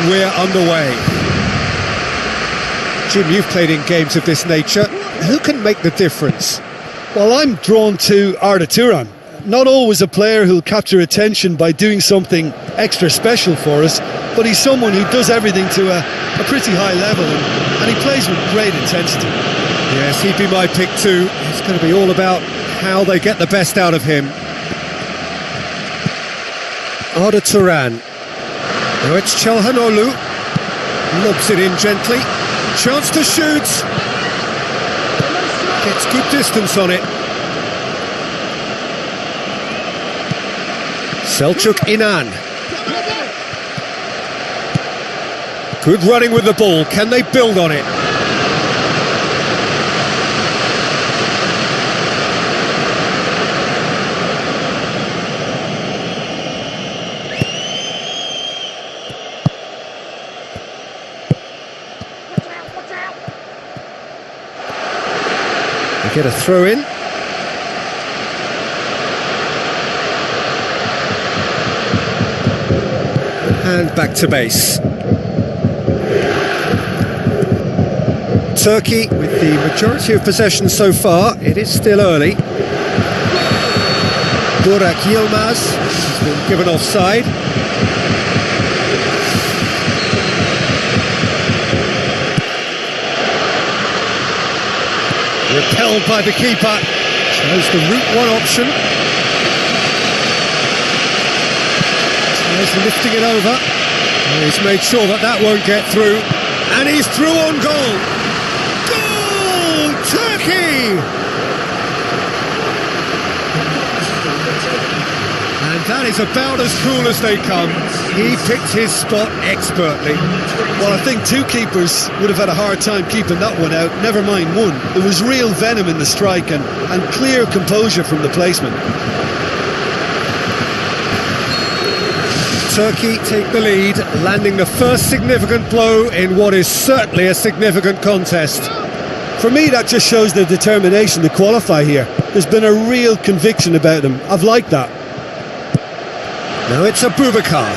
And we're underway. Jim, you've played in games of this nature. Who can make the difference? Well, I'm drawn to Arda Turan. Not always a player who'll capture attention by doing something extra special for us, but he's someone who does everything to a pretty high level, and he plays with great intensity. Yes, he'd be my pick too. It's going to be all about how they get the best out of him. Arda Turan. Now it's Chalhanoglu. Lobs it in gently. Chance to shoot. Gets good distance on it. Selçuk Inan. Good running with the ball. Can they build on it? They get a throw in. And back to base. Turkey with the majority of possession so far. It is still early. Burak Yilmaz has been given offside. Repelled by the keeper. Chose the route one option. Tries lifting it over. And he's made sure that that won't get through. And he's through on goal. Goal! Turkey! And that is about as cool as they come. He picked his spot expertly. Well, I think two keepers would have had a hard time keeping that one out, never mind one. There was real venom in the strike and clear composure from the placement. Turkey take the lead, landing the first significant blow in what is certainly a significant contest. For me, that just shows their determination to qualify here. There's been a real conviction about them. I've liked that. Now it's Abubakar.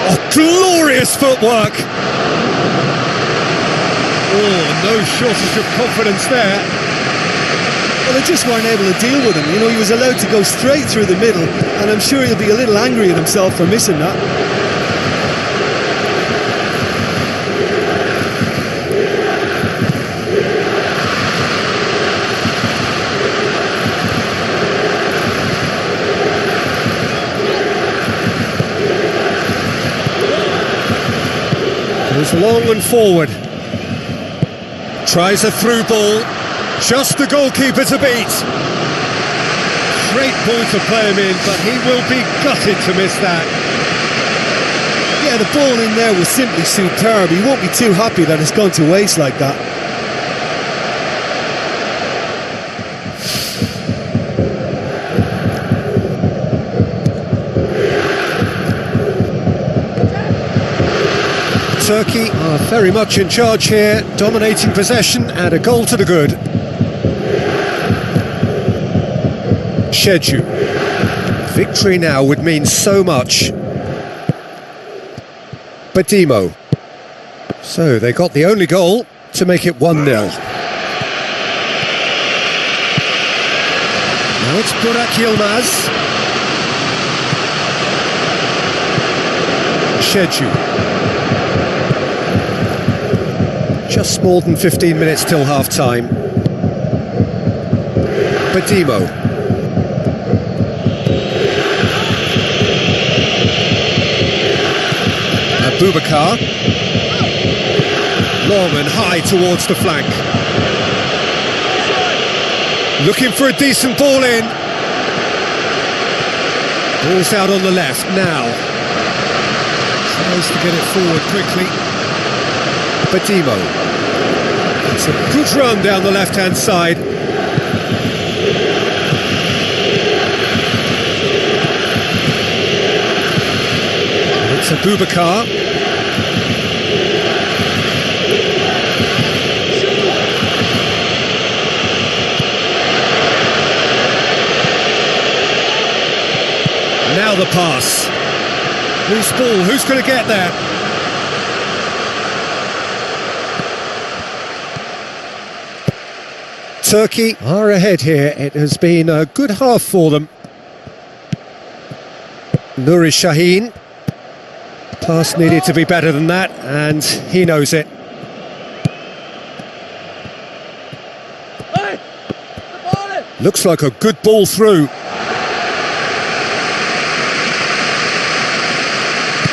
Oh, glorious footwork! Oh, no shortage of confidence there. Well, they just weren't able to deal with him. You know, he was allowed to go straight through the middle, and I'm sure he'll be a little angry at himself for missing that. Goes long and forward. Tries a through ball. Just the goalkeeper to beat. Great ball to play him in, but he will be gutted to miss that. Yeah, the ball in there was simply superb. He won't be too happy that it's gone to waste like that. Turkey are very much in charge here, dominating possession and a goal to the good. Sheju. Victory now would mean so much. Badimo. So they got the only goal to make it 1-0. Now it's Burak Yilmaz. Sheju. Just more than 15 minutes till half-time. Badimo. Abubakar. Long and high towards the flank. Looking for a decent ball in. Ball's out on the left now. Tries to get it forward quickly. Badimo. It's a good run down the left-hand side. It's Abubakar. pass. Loose ball, who's going to get there? Turkey are ahead here. It has been a good half for them. Nuri Sahin. Pass needed to be better than that, and he knows it. Looks like a good ball through.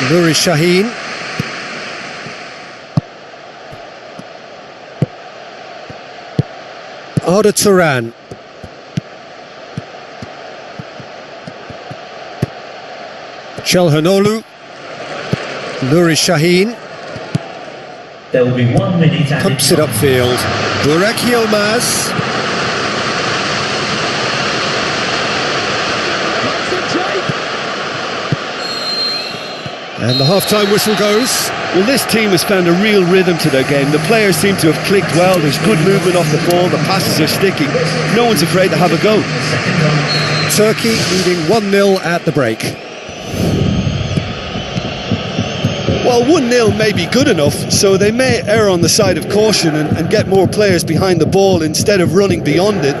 Nuri Sahin. Arda Turan. Chelhanoglu. Nuri Sahin. There will be 1 minute. Pumps it upfield. Burak Yilmaz. And the half-time whistle goes. Well, this team has found a real rhythm to their game. The players seem to have clicked well. There's good movement off the ball. The passes are sticking. No one's afraid to have a go. Turkey leading 1-0 at the break. Well, 1-0 may be good enough, so they may err on the side of caution and get more players behind the ball instead of running beyond it.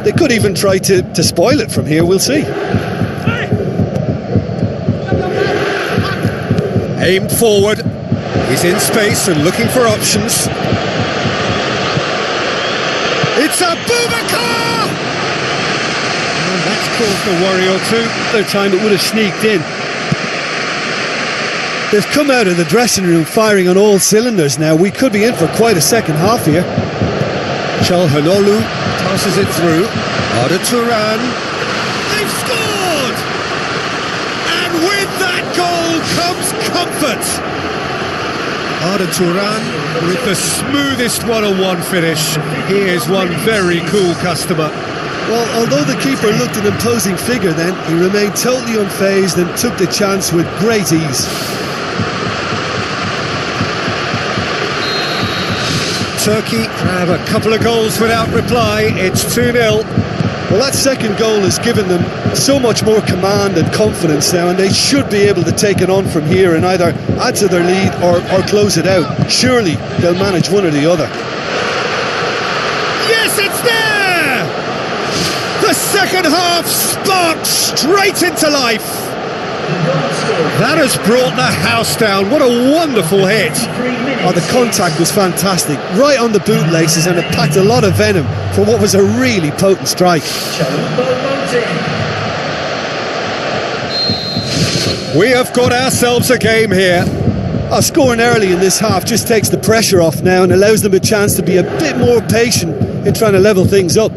They could even try to spoil it from here, we'll see. Aimed forward. He's in space and looking for options. It's a Boubacar! And that's caused a worry or two. Another time it would have sneaked in. They've come out of the dressing room firing on all cylinders now. We could be in for quite a second half here. Chelhanoglu passes it through. Arda Turan. They've scored! And with that goal comes comfort. Arda Turan with the smoothest one-on-one finish. He is one very cool customer. Well, although the keeper looked an imposing figure then, he remained totally unfazed and took the chance with great ease. Turkey have a couple of goals without reply. It's 2-0. Well, that second goal has given them so much more command and confidence now, and they should be able to take it on from here and either add to their lead or close it out. Surely they'll manage one or the other. Yes, it's there! The second half sparked straight into life. That has brought the house down. What a wonderful hit. Oh, the contact was fantastic, right on the bootlaces, and it packed a lot of venom for what was a really potent strike. We have got ourselves a game here. Scoring early in this half just takes the pressure off now and allows them a chance to be a bit more patient in trying to level things up.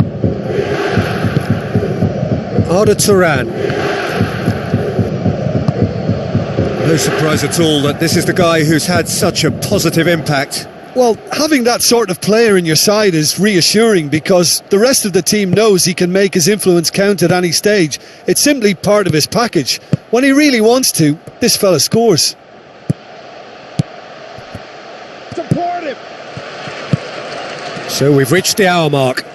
Arda Turan. No surprise at all that this is the guy who's had such a positive impact. Well, having that sort of player in your side is reassuring because the rest of the team knows he can make his influence count at any stage. It's simply part of his package. When he really wants to, this fella scores. Support him. So we've reached the hour mark.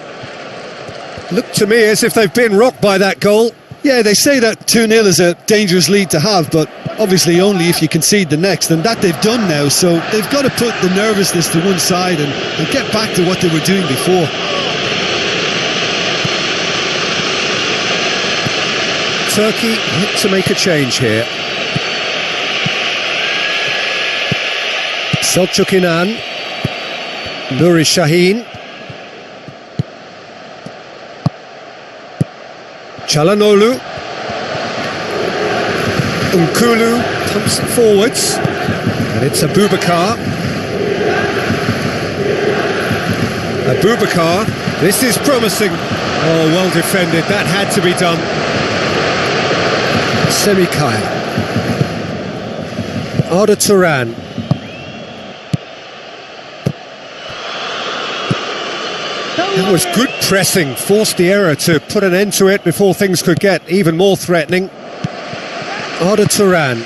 Looked to me as if they've been rocked by that goal. Yeah, they say that 2-0 is a dangerous lead to have, but obviously only if you concede the next, and that they've done now, so they've got to put the nervousness to one side and get back to what they were doing before. Turkey look to make a change here. Selçuk İnan, Nuri Sahin, Chelhanoglu, Nkulu pumps it forwards, and it's a Boubacar. This is promising. Oh, well defended, that had to be done. Semikaya. Arda Turan. That was good pressing, forced the error to put an end to it before things could get even more threatening. Arda Turan.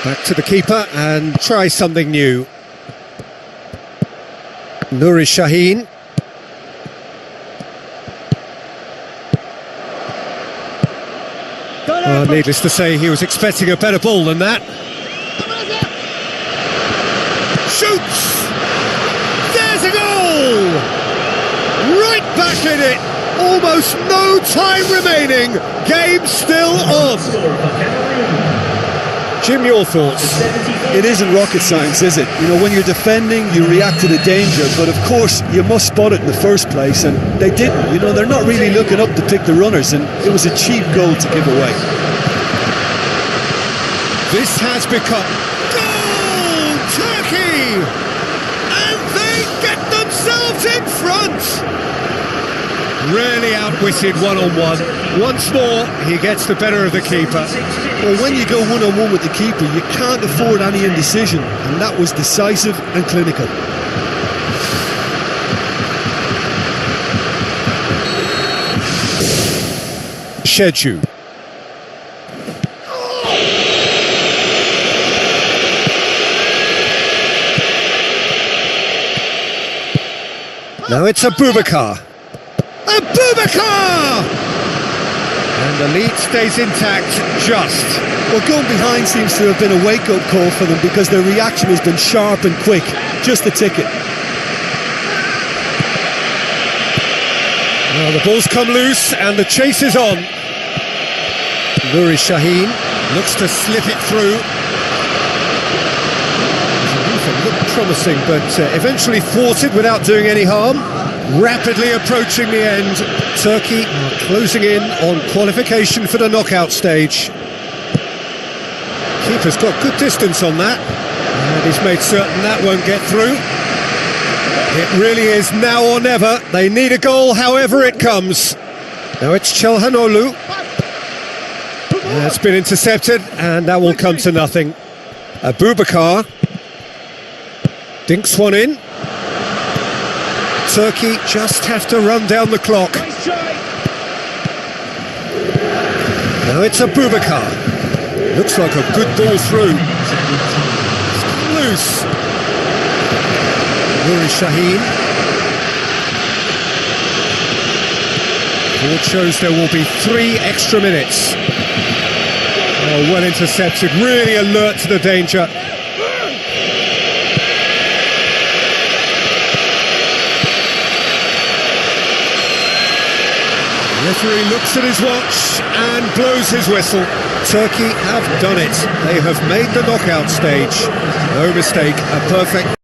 Back to the keeper and try something new. Nuri Sahin. Needless to say, he was expecting a better ball than that. Shoots! There's a goal! Right back in it! Almost no time remaining. Game still on. Jim, your thoughts? It isn't rocket science, is it? You know, when you're defending, you react to the danger, but of course you must spot it in the first place, and they didn't. You know, they're not really looking up to pick the runners, and it was a cheap goal to give away. This has become goal, Turkey, and they get themselves in front. Really outwitted one-on-one. Once more, he gets the better of the keeper. Well, when you go one-on-one with the keeper, you can't afford any indecision, and that was decisive and clinical. Sheju. Now it's Abubakar. Abubakar! And the lead stays intact, just. Well, going behind seems to have been a wake-up call for them, because their reaction has been sharp and quick. Just the ticket. Now the ball's come loose and the chase is on. Nuri Shaheen looks to slip it through. Looked promising, but eventually thwarted without doing any harm. Rapidly approaching the end. Turkey are closing in on qualification for the knockout stage. Keeper's got good distance on that, and he's made certain that won't get through. It really is now or never. They need a goal however it comes. Now it's Çalhanoğlu. It's been intercepted, and that will come to nothing. Abubakar dinks one in. Turkey just have to run down the clock. Now it's Abubakar. Looks like a good ball through. It's loose. Nuri Shaheen. Board shows there will be 3 extra minutes. Oh, well intercepted, really alert to the danger. The referee looks at his watch and blows his whistle. Turkey have done it. They have made the knockout stage. No mistake, a perfect